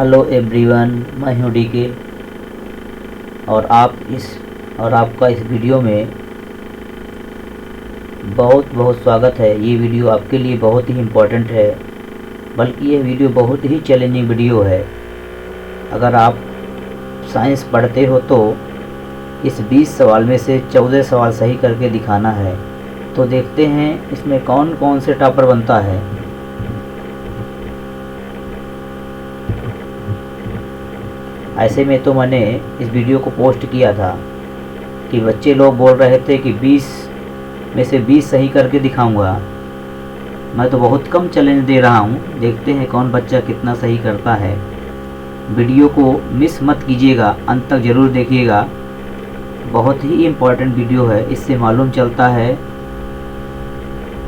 Hello everyone, मैं हूँ DK और आपका इस वीडियो में बहुत बहुत स्वागत है। ये वीडियो आपके लिए बहुत ही इम्पोर्टेंट है, बल्कि ये वीडियो बहुत ही चैलेंजिंग वीडियो है। अगर आप साइंस पढ़ते हो तो इस 20 सवाल में से 14 सवाल सही करके दिखाना है। तो देखते हैं इसमें कौन कौन से टॉपर बनता है। ऐसे में तो मैंने इस वीडियो को पोस्ट किया था कि बच्चे लोग बोल रहे थे कि 20 में से 20 सही करके दिखाऊंगा। मैं तो बहुत कम चैलेंज दे रहा हूं, देखते हैं कौन बच्चा कितना सही करता है। वीडियो को मिस मत कीजिएगा, अंत तक ज़रूर देखिएगा। बहुत ही इम्पोर्टेंट वीडियो है, इससे मालूम चलता है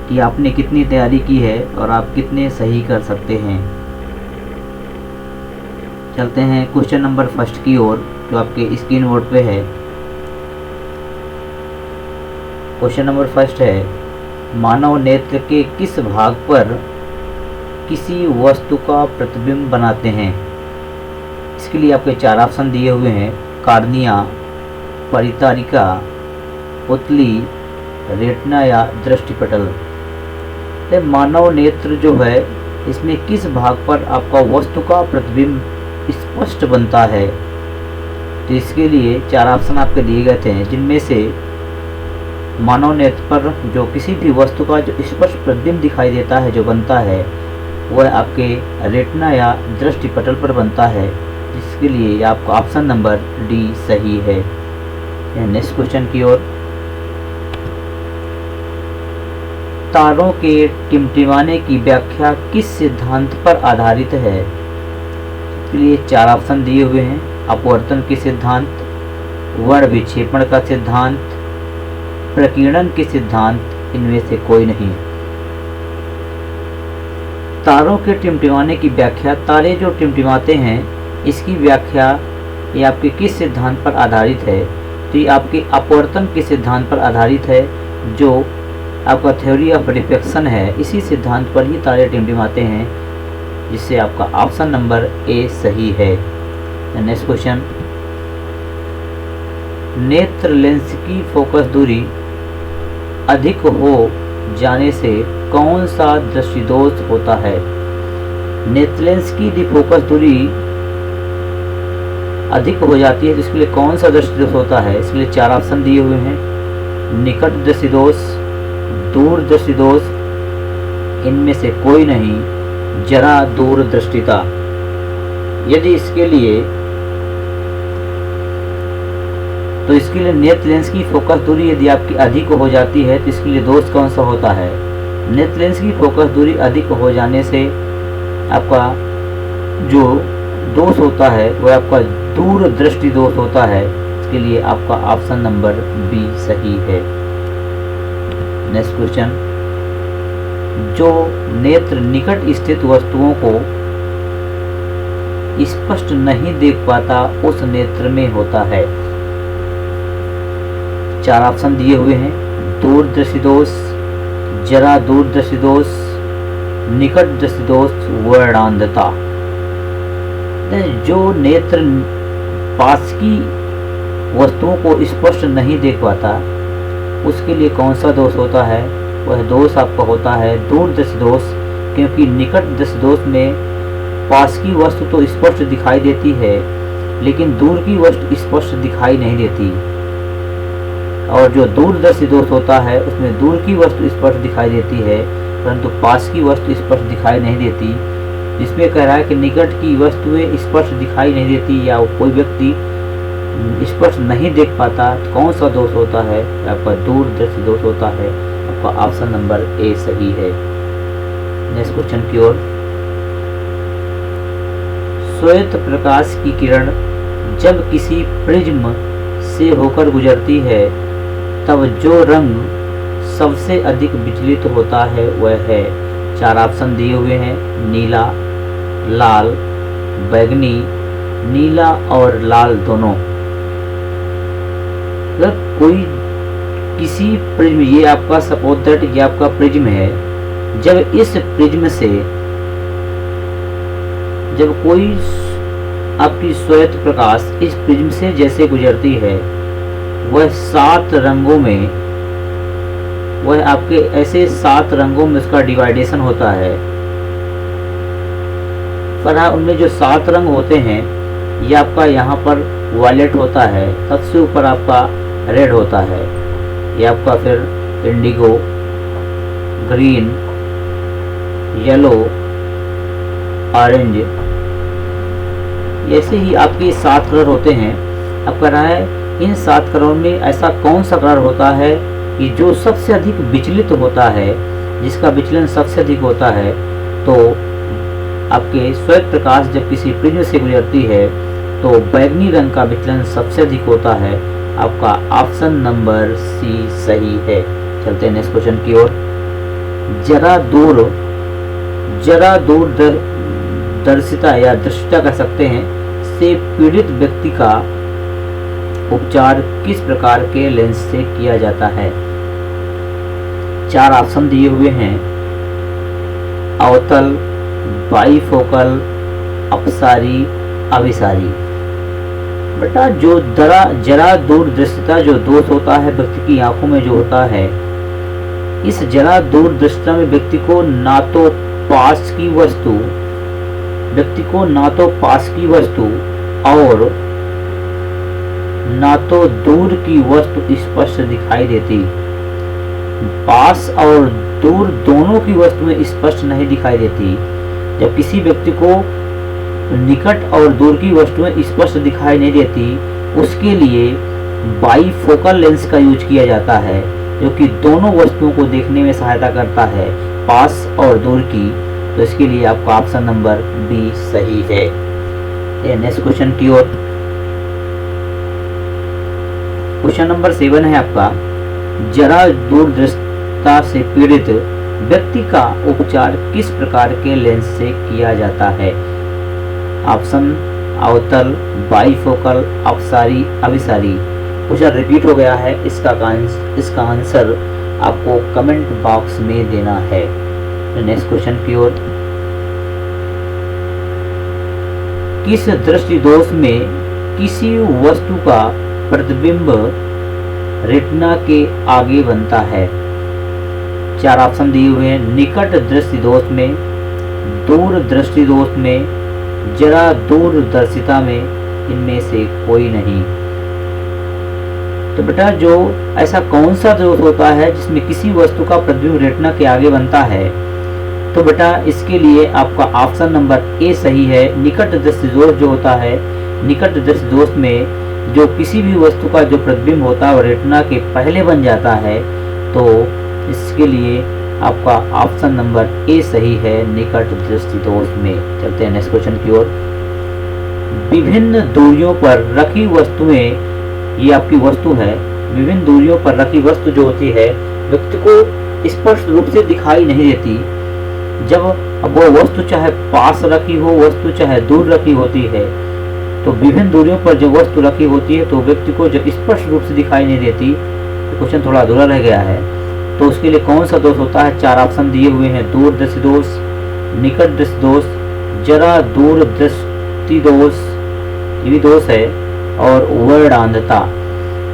कि आपने कितनी तैयारी की है और आप कितने सही कर सकते हैं। चलते हैं क्वेश्चन नंबर फर्स्ट की ओर, जो आपके स्क्रीन बोर्ड पे है। क्वेश्चन नंबर फर्स्ट है, मानव नेत्र के किस भाग पर किसी वस्तु का प्रतिबिंब बनाते हैं? इसके लिए आपके 4 ऑप्शन दिए हुए हैं: कार्निया, परितारिका, पुतली, रेटिना या दृष्टिपटल। मानव नेत्र जो है, इसमें किस भाग पर आपका वस्तु का प्रतिबिंब स्पष्ट बनता है? तो इसके लिए 4 ऑप्शन आपके दिए गए थे, जिनमें से मानव नेत्र पर जो किसी भी वस्तु का जो स्पष्ट प्रतिबिंब दिखाई देता है, जो बनता है, वह आपके रेटिना या दृष्टिपटल पर बनता है, जिसके लिए आपका ऑप्शन नंबर डी सही है। नेक्स्ट क्वेश्चन की ओर, तारों के टिमटिमाने की व्याख्या किस सिद्धांत पर आधारित है? इसके लिए 4 ऑप्शन दिए हुए हैं: अपवर्तन के सिद्धांत, वर्ण विक्षेपण का सिद्धांत, प्रकीर्णन के सिद्धांत, इनमें से कोई नहीं। तारों के टिमटिमाने की व्याख्या, तारे जो टिमटिमाते हैं, इसकी व्याख्या ये आपके किस सिद्धांत पर आधारित है? तो ये आपके अपवर्तन के सिद्धांत पर आधारित है, जो आपका थ्योरी ऑफ रिफ्लेक्शन है। इसी सिद्धांत पर ही तारे टिमटिमाते हैं, जिससे आपका ऑप्शन नंबर ए सही है। नेक्स्ट क्वेश्चन, नेत्र लेंस की फोकस दूरी अधिक हो जाने से कौन सा दृष्टिदोष होता है? नेत्र लेंस की यदि फोकस दूरी अधिक हो जाती है तो इसके लिए कौन सा दृष्टिदोष होता है? इसके लिए 4 ऑप्शन दिए हुए हैं: निकट दृष्टिदोष, दूर दृष्टिदोष, इनमें से कोई नहीं, जरा दूरदृष्टिता। यदि इसके लिए नेत्र लेंस की फोकस दूरी यदि आपकी अधिक हो जाती है तो इसके लिए दोष कौन सा होता है? नेत्र लेंस की फोकस दूरी अधिक हो जाने से आपका जो दोष होता है वह आपका दूरदृष्टि दोष होता है। इसके लिए आपका ऑप्शन नंबर बी सही है। नेक्स्ट क्वेश्चन, जो नेत्र निकट स्थित वस्तुओं को स्पष्ट नहीं देख पाता, उस नेत्र में होता है। 4 ऑप्शन दिए हुए हैं: दूरदृष्टि दोष, जरा दूरदृष्टि दोष, निकट दृष्टि दोष, वर्णांधता। जो नेत्र पास की वस्तुओं को स्पष्ट नहीं देख पाता, उसके लिए कौन सा दोष होता है? वह दोष आपका होता है दूरदृष्टि दोष, क्योंकि निकट दृष्टि दोष में पास की वस्तु तो स्पष्ट दिखाई देती है, लेकिन दूर की वस्तु स्पष्ट दिखाई नहीं देती। और जो दूरदृष्टि दोष होता है, उसमें दूर की वस्तु स्पष्ट दिखाई देती है, परंतु पास की वस्तु स्पष्ट दिखाई नहीं देती। इसमें कह रहा है कि निकट की वस्तुएं स्पष्ट दिखाई नहीं देती या कोई व्यक्ति स्पष्ट नहीं देख पाता, तो कौन सा दोष होता है? आपका दूरदृष्टि दोष होता है। आपका ऑप्शन नंबर ए सही है। नेक्स्ट क्वेश्चन की ओर, श्वेत प्रकाश की किरण जब किसी प्रिज्म से होकर गुजरती है, तब जो रंग सबसे अधिक विचलित होता है वह है। 4 ऑप्शन दिए हुए हैं: नीला, लाल, बैगनी, नीला और लाल दोनों। अगर कोई किसी प्रिज्म, ये आपका सपोज दैट ये आपका प्रिज्म है, जब इस प्रिज्म से जब कोई आपकी श्वेत प्रकाश इस प्रिज्म से जैसे गुजरती है, वह 7 रंगों में, वह आपके ऐसे 7 रंगों में उसका डिवाइडेशन होता है। पर हाँ, उनमें जो 7 रंग होते हैं, ये आपका यहाँ पर वायलेट होता है, सबसे ऊपर आपका रेड होता है, ये आपका फिर इंडिगो, ग्रीन, येलो, ऑरेंज, ऐसे ही आपके 7 कलर होते हैं। अब कह रहा है इन 7 कलरों में ऐसा कौन सा कलर होता है कि जो सबसे अधिक विचलित होता है, जिसका विचलन सबसे अधिक होता है। तो आपके श्वेत प्रकाश जब किसी प्रिज्म से गुजरती है तो बैगनी रंग का विचलन सबसे अधिक होता है। आपका ऑप्शन नंबर सी सही है। चलते हैं नेक्स्ट क्वेश्चन की ओर। जरा दूर दर्शिता या दृष्टिता कह सकते हैं से पीड़ित व्यक्ति का उपचार किस प्रकार के लेंस से किया जाता है? 4 ऑप्शन दिए हुए हैं, अवतल, बाईफोकल, अपसारी, अभिसारी। बेटा जो जरा दूर दृष्टिता जो दोष होता है व्यक्ति की आंखों में जो होता है, इस जरा दूर दृष्टिता में व्यक्ति को ना तो पास की वस्तु और ना तो दूर की वस्तु स्पष्ट दिखाई देती। पास और दूर दोनों की वस्तुएं स्पष्ट नहीं दिखाई देती। जब किसी व्यक्ति को निकट और दूर की वस्तुएं स्पष्ट दिखाई नहीं देती, उसके लिए बाईफोकल लेंस का यूज किया जाता है, जो कि दोनों वस्तुओं को देखने में सहायता करता है, पास और दूर की। तो इसके लिए आपका ऑप्शन नंबर बी सही है। नेक्स्ट क्वेश्चन की ओर। क्वेश्चन नंबर 7 है आपका, जरा दूरदृष्टिता से पीड़ित व्यक्ति का उपचार किस प्रकार के लेंस से किया जाता है? ऑप्शन अवतल, बाईफोकल, अपसारी, अभिसारी। क्वेश्चन रिपीट हो गया है, इसका आंसर आपको कमेंट बॉक्स में देना है। नेक्स्ट क्वेश्चन की ओर। किस दृष्टि दोष में किसी वस्तु का प्रतिबिंब रेटिना के आगे बनता है? 4 ऑप्शन दिए हुए हैं, निकट दृष्टि दोष में, दूर दृष्टि दोष में, जरा दूरदर्शिता में, इनमें से कोई नहीं। तो बेटा जो ऐसा कौन सा दोष होता है जिसमें किसी वस्तु का प्रतिबिंब रेटिना के आगे बनता है? तो बेटा इसके लिए आपका ऑप्शन नंबर ए सही है। निकट दृष्टि दोष जो होता है, निकट दृष्टि दोष में जो किसी भी वस्तु का जो प्रतिबिंब होता है वो रेटिना के पहले बन जाता है। तो इसके लिए आपका ऑप्शन नंबर ए सही है, निकट दृष्टि दोष में। चलते हैं नेक्स्ट क्वेश्चन की ओर। विभिन्न दूरियों पर रखी वस्तुएं, ये आपकी वस्तु है, विभिन्न दूरियों पर रखी वस्तु जो होती है व्यक्ति को स्पष्ट रूप से दिखाई नहीं देती। जब वो वस्तु चाहे पास रखी हो, वस्तु चाहे दूर रखी होती है, तो विभिन्न दूरियों पर जो वस्तु रखी होती है तो व्यक्ति को जब स्पष्ट रूप से दिखाई नहीं देती, तो क्वेश्चन थोड़ा अधूरा रह गया है। तो उसके लिए कौन सा दोष होता है? 4 ऑप्शन दिए हुए हैं, दूर दृष्टि दोष, निकट दृष्टि दोष, जरा दूर दृष्टि दोष, ये भी दोष है, और वर्णांधता।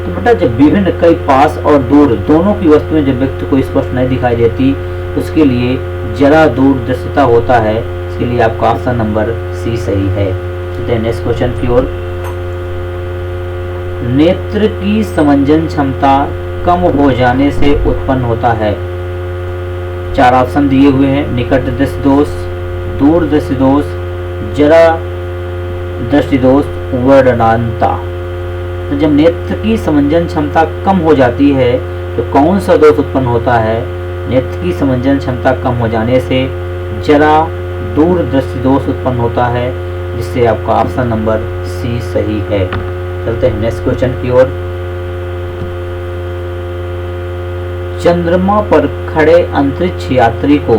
तो बेटा जब विभिन्न कई पास और दूर दोनों की वस्तुएं जब व्यक्ति को स्पष्ट नहीं दिखाई देती, उसके लिए जरा दूर दृष्टिता होता है। इसके लिए आपका ऑप्शन नंबर सी सही है। नेक्स्ट क्वेश्चन की ओर। नेत्र की समंजन क्षमता कम हो जाने से उत्पन्न होता है। 4 ऑप्शन दिए हुए हैं, निकट दृष्टि दोष, दूर दृष्टि दोष, जरा दृष्टि दोष, वर्णांधता। तो जब नेत्र की समंजन क्षमता कम हो जाती है तो कौन सा दोष उत्पन्न होता है? नेत्र की समंजन क्षमता कम हो जाने से जरा दूर दृष्टि दोष उत्पन्न होता है, जिससे आपका ऑप्शन नंबर सी सही है। चलते हैं नेक्स्ट क्वेश्चन की ओर। चंद्रमा पर खड़े अंतरिक्ष यात्री को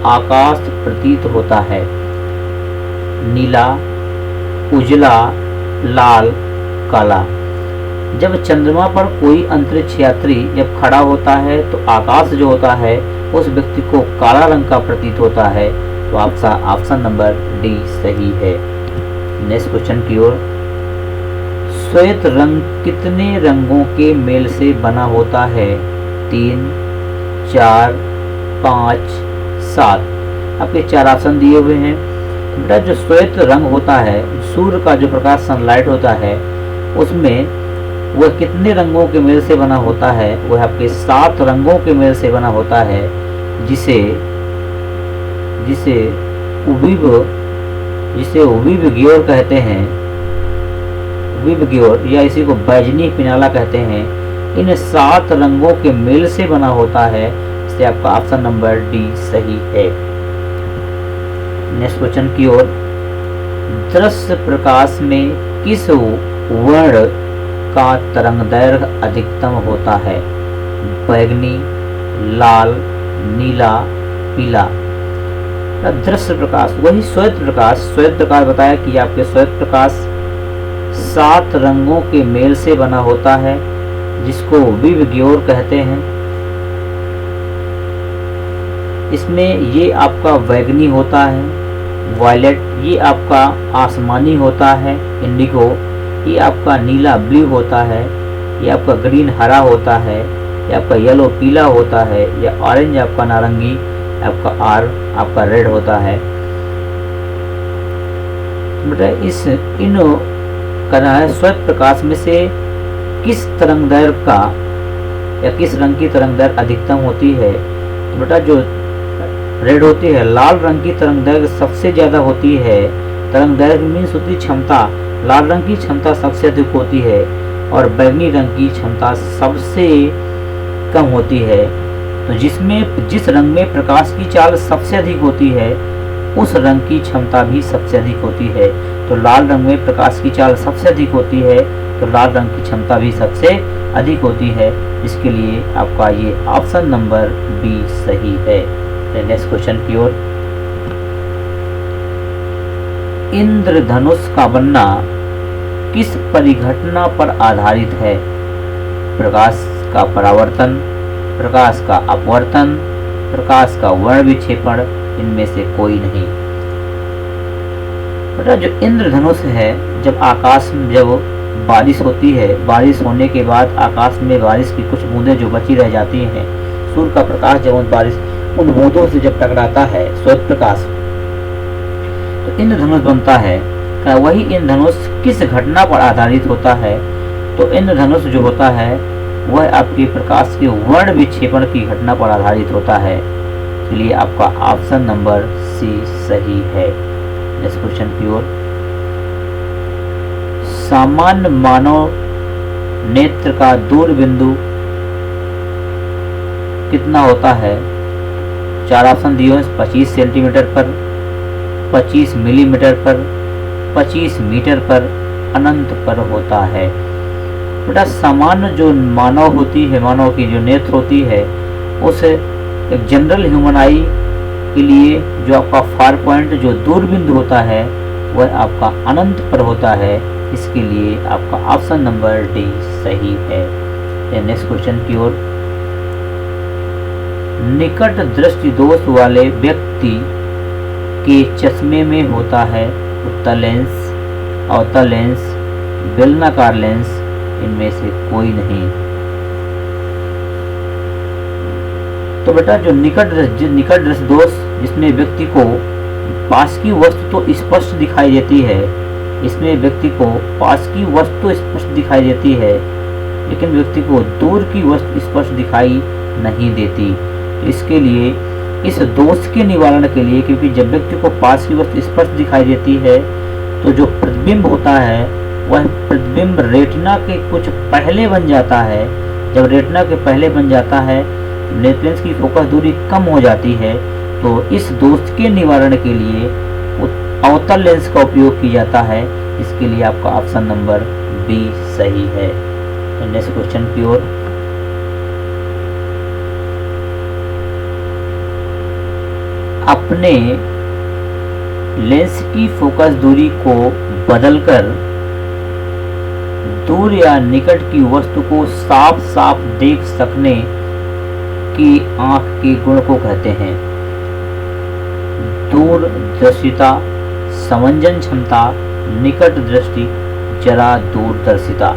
आकाश प्रतीत होता है। नीला, उजला, लाल, काला। जब चंद्रमा पर कोई अंतरिक्ष यात्री जब खड़ा होता है तो आकाश जो होता है उस व्यक्ति को काला रंग का प्रतीत होता है। तो आपका ऑप्शन नंबर डी सही है। नेक्स्ट क्वेश्चन की ओर। श्वेत रंग कितने रंगों के मेल से बना होता है? 3, 4, 5, 7। आपके 4 ऑप्शन दिए हुए हैं। बेटा जो श्वेत रंग होता है, सूर्य का जो प्रकाश सनलाइट होता है, उसमें वह कितने रंगों के मेल से बना होता है? वह आपके 7 रंगों के मेल से बना होता है, जिसे विबग्योर कहते हैं, विबग्योर, या इसी को बैजनी पिनाला कहते हैं। इन 7 रंगों के मेल से बना होता है, इसलिए आपका ऑप्शन नंबर डी सही है। नेक्स्ट क्वेश्चन की ओर। दृश्य प्रकाश में किस वर्ण का तरंगदैर्घ्य अधिकतम होता है? बैगनी, लाल, नीला, पीला। दृश्य प्रकाश वही श्वेत प्रकाश, श्वेत प्रकाश बताया कि आपके श्वेत प्रकाश 7 रंगों के मेल से बना होता है, जिसको विबग्योर कहते हैं। इसमें ये आपका बैगनी होता है, वायलेट, ये आपका आसमानी होता है, इंडिगो, ये आपका नीला ब्लू होता है, ये आपका ग्रीन हरा होता है, ये आपका येलो पीला होता है, या ऑरेंज आपका नारंगी, आपका आपका रेड होता है। बेटा इन करना है श्वेत प्रकाश में से किस तरंगदैर्घ्य का या किस रंग की तरंगदैर्घ्य अधिकतम होती है? तो बेटा जो रेड होती है, लाल रंग की तरंगदैर्घ्य सबसे ज्यादा होती है। तरंगदैर्घ्य मीन्स होती क्षमता, लाल रंग की क्षमता सबसे अधिक होती है और बैंगनी रंग की क्षमता सबसे कम होती है। तो जिस रंग में प्रकाश की चाल सबसे अधिक होती है, उस रंग की क्षमता भी सबसे अधिक होती है। तो लाल रंग में प्रकाश की चाल सबसे अधिक होती है, तो लाल रंग की क्षमता भी सबसे अधिक होती है। इसके लिए आपका ये ऑप्शन नंबर बी सही है। नेक्स्ट क्वेश्चन की ओर। इंद्रधनुष का बनना किस परिघटना पर आधारित है? प्रकाश का परावर्तन, प्रकाश का अपवर्तन, प्रकाश का वर्ण विक्षेपण, इनमें से कोई नहीं। बेटा जो इंद्रधनुष है, जब बारिश होती है, बारिश होने के बाद आकाश में बारिश की कुछ बूंदें जो बची रह जाती हैं, सूर्य का प्रकाश जब उन बूंदों से जब टकराता है श्वेत प्रकाश, तो इंद्रधनुष बनता है। वही इंद्रधनुष किस घटना पर आधारित होता है? तो इंद्रधनुष जो होता है वह आपके प्रकाश के वर्ण विक्षेपण की घटना पर आधारित होता है। इसलिए आपका ऑप्शन नंबर सी सही है। नेक्स्ट क्वेश्चन की ओर। सामान्य मानव नेत्र का दूरबिंदु कितना होता है? 4 ऑप्शन दिए हैं। 25 सेंटीमीटर पर, 25 मिलीमीटर पर, 25 मीटर पर, अनंत पर होता है। बेटा सामान्य जो मानव होती है, मानव की जो नेत्र होती है, उस एक जनरल ह्यूमन आई के लिए जो आपका फार पॉइंट जो दूरबिंदु होता है वह आपका अनंत पर होता है। इसके लिए आपका ऑप्शन नंबर डी सही है। नेक्स्ट क्वेश्चन की ओर। निकट दृष्टि दोष वाले व्यक्ति के चश्मे में होता है उत्तल लेंस, अवतल लेंस, बेलनाकार लेंस, इनमें से कोई नहीं। तो बेटा जो निकट दृष्टि दोष, जिसमें व्यक्ति को पास की वस्तु तो स्पष्ट दिखाई देती है, इसमें व्यक्ति को पास की वस्तु स्पष्ट दिखाई देती है, लेकिन व्यक्ति को दूर की वस्तु स्पष्ट दिखाई नहीं देती। तो इसके लिए इस दोष के निवारण के लिए, क्योंकि जब व्यक्ति को पास की वस्तु स्पष्ट दिखाई देती है, तो जो प्रतिबिंब होता है वह प्रतिबिंब रेटिना के कुछ पहले बन जाता है। जब रेटिना के पहले बन जाता है, नेत्र लेंस की फोकस दूरी कम हो जाती है। तो इस दोष के निवारण के लिए अवतल लेंस का उपयोग किया जाता है। इसके लिए आपका ऑप्शन नंबर बी सही है। नेक्स्ट क्वेश्चन की ओर। अपने लेंस की फोकस दूरी को बदलकर दूर या निकट की वस्तु को साफ साफ देख सकने की आंख के गुण को कहते हैं दूरदर्शिता, समंजन क्षमता, निकट दृष्टि, जरा दूरदर्शिता।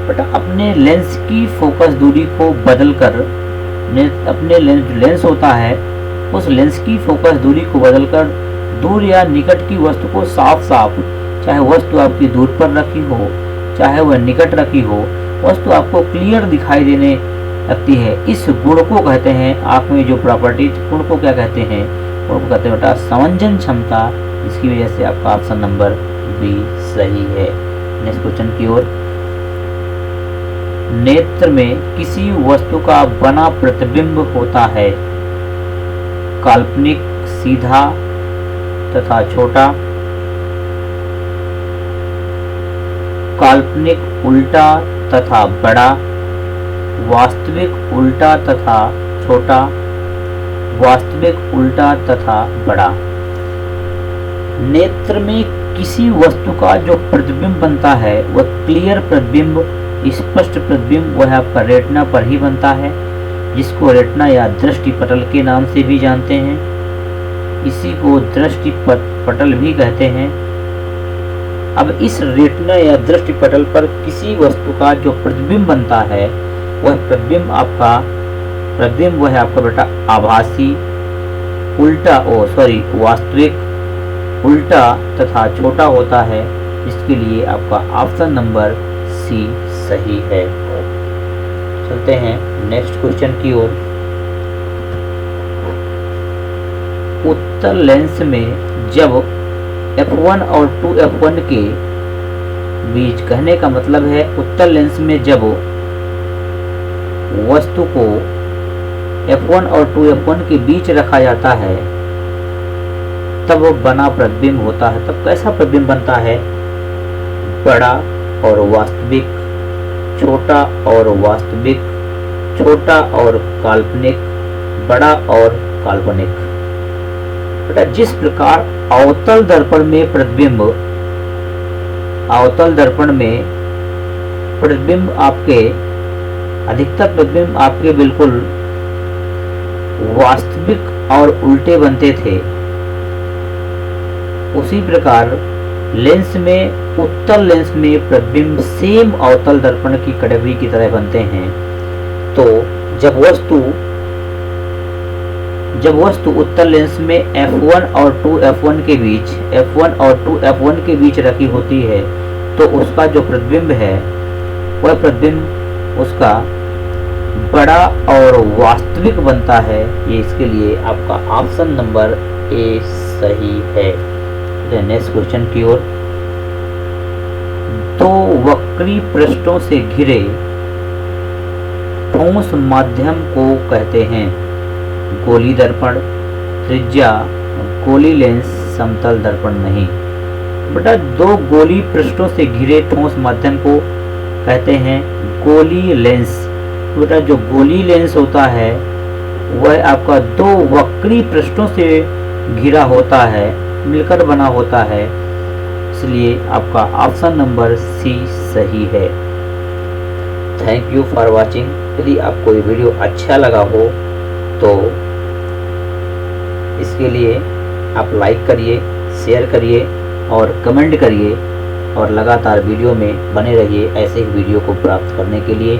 बेटा अपने लेंस की फोकस दूरी को बदलकर अपने लेंस होता है उस लेंस की फोकस दूरी को बदलकर दूर या निकट की वस्तु को साफ साफ, चाहे वस्तु आपकी दूर पर रखी हो चाहे वह निकट रखी हो, वस्तु आपको क्लियर दिखाई देने लगती है। इस गुण को कहते हैं, आँख में जो प्रॉपर्टीज गुण को क्या कहते हैं, उनको कहते हैं बेटा समंजन क्षमता। इसकी वजह से आपका ऑप्शन नंबर बी सही है। नेक्स्ट क्वेश्चन की ओर। नेत्र में किसी वस्तु का बना प्रतिबिंब होता है, काल्पनिक, सीधा तथा छोटा, काल्पनिक उल्टा तथा बड़ा, वास्तविक उल्टा तथा छोटा, वास्तविक उल्टा तथा बड़ा। नेत्र में किसी वस्तु का जो प्रतिबिंब बनता है वह क्लियर प्रतिबिंब, स्पष्ट प्रतिबिंब वह आपका रेटिना पर ही बनता है, जिसको रेटिना या दृष्टि पटल के नाम से भी जानते हैं। इसी को दृष्टि पटल भी कहते हैं। अब इस रेटिना या दृष्टि पटल पर किसी वस्तु का जो प्रतिबिंब बनता है वह प्रतिबिंब वह आपका बेटा आभासी, वास्तविक, उल्टा तथा छोटा होता है। इसके लिए आपका ऑप्शन नंबर सी सही है। चलते हैं नेक्स्ट क्वेश्चन की ओर। उत्तल लेंस में जब f1 और 2f1 के बीच, कहने का मतलब है उत्तल लेंस में जब वस्तु को f1 और 2f1 के बीच रखा जाता है तब बना प्रतिबिंब होता है। तब कैसा प्रतिबिंब बनता है, बड़ा और वास्तविक, छोटा और वास्तविक, छोटा और काल्पनिक, बड़ा और काल्पनिक। बेटा जिस प्रकार अवतल दर्पण में प्रतिबिंब आपके अधिकतर प्रतिबिंब आपके बिल्कुल वास्तविक और उल्टे बनते थे, उसी प्रकार लेंस में, उत्तल लेंस में प्रतिबिंब सेम अवतल दर्पण की कैटेगरी की तरह बनते हैं। तो जब वस्तु उत्तल लेंस में f1 और 2f1 के बीच रखी होती है तो उसका जो प्रतिबिंब है वह प्रतिबिंब उसका बड़ा और वास्तविक बनता है। ये इसके लिए आपका ऑप्शन नंबर ए सही है। नेक्स्ट क्वेश्चन की ओर। दो वक्री पृष्ठों से घिरे ठोस माध्यम को कहते हैं गोली दर्पण, त्रिज्या गोली लेंस, समतल दर्पण नहीं। बेटा दो गोली पृष्ठों से घिरे ठोस माध्यम को कहते हैं गोली लेंस। बेटा जो गोली लेंस होता है वह आपका दो वक्री पृष्ठों से घिरा होता है, मिलकर बना होता है, इसलिए आपका ऑप्शन नंबर सी सही है। Thank you for watching. यदि आपको ये वीडियो अच्छा लगा हो तो इसके लिए आप लाइक करिए, शेयर करिए और कमेंट करिए और लगातार वीडियो में बने रहिए ऐसे ही वीडियो को प्राप्त करने के लिए।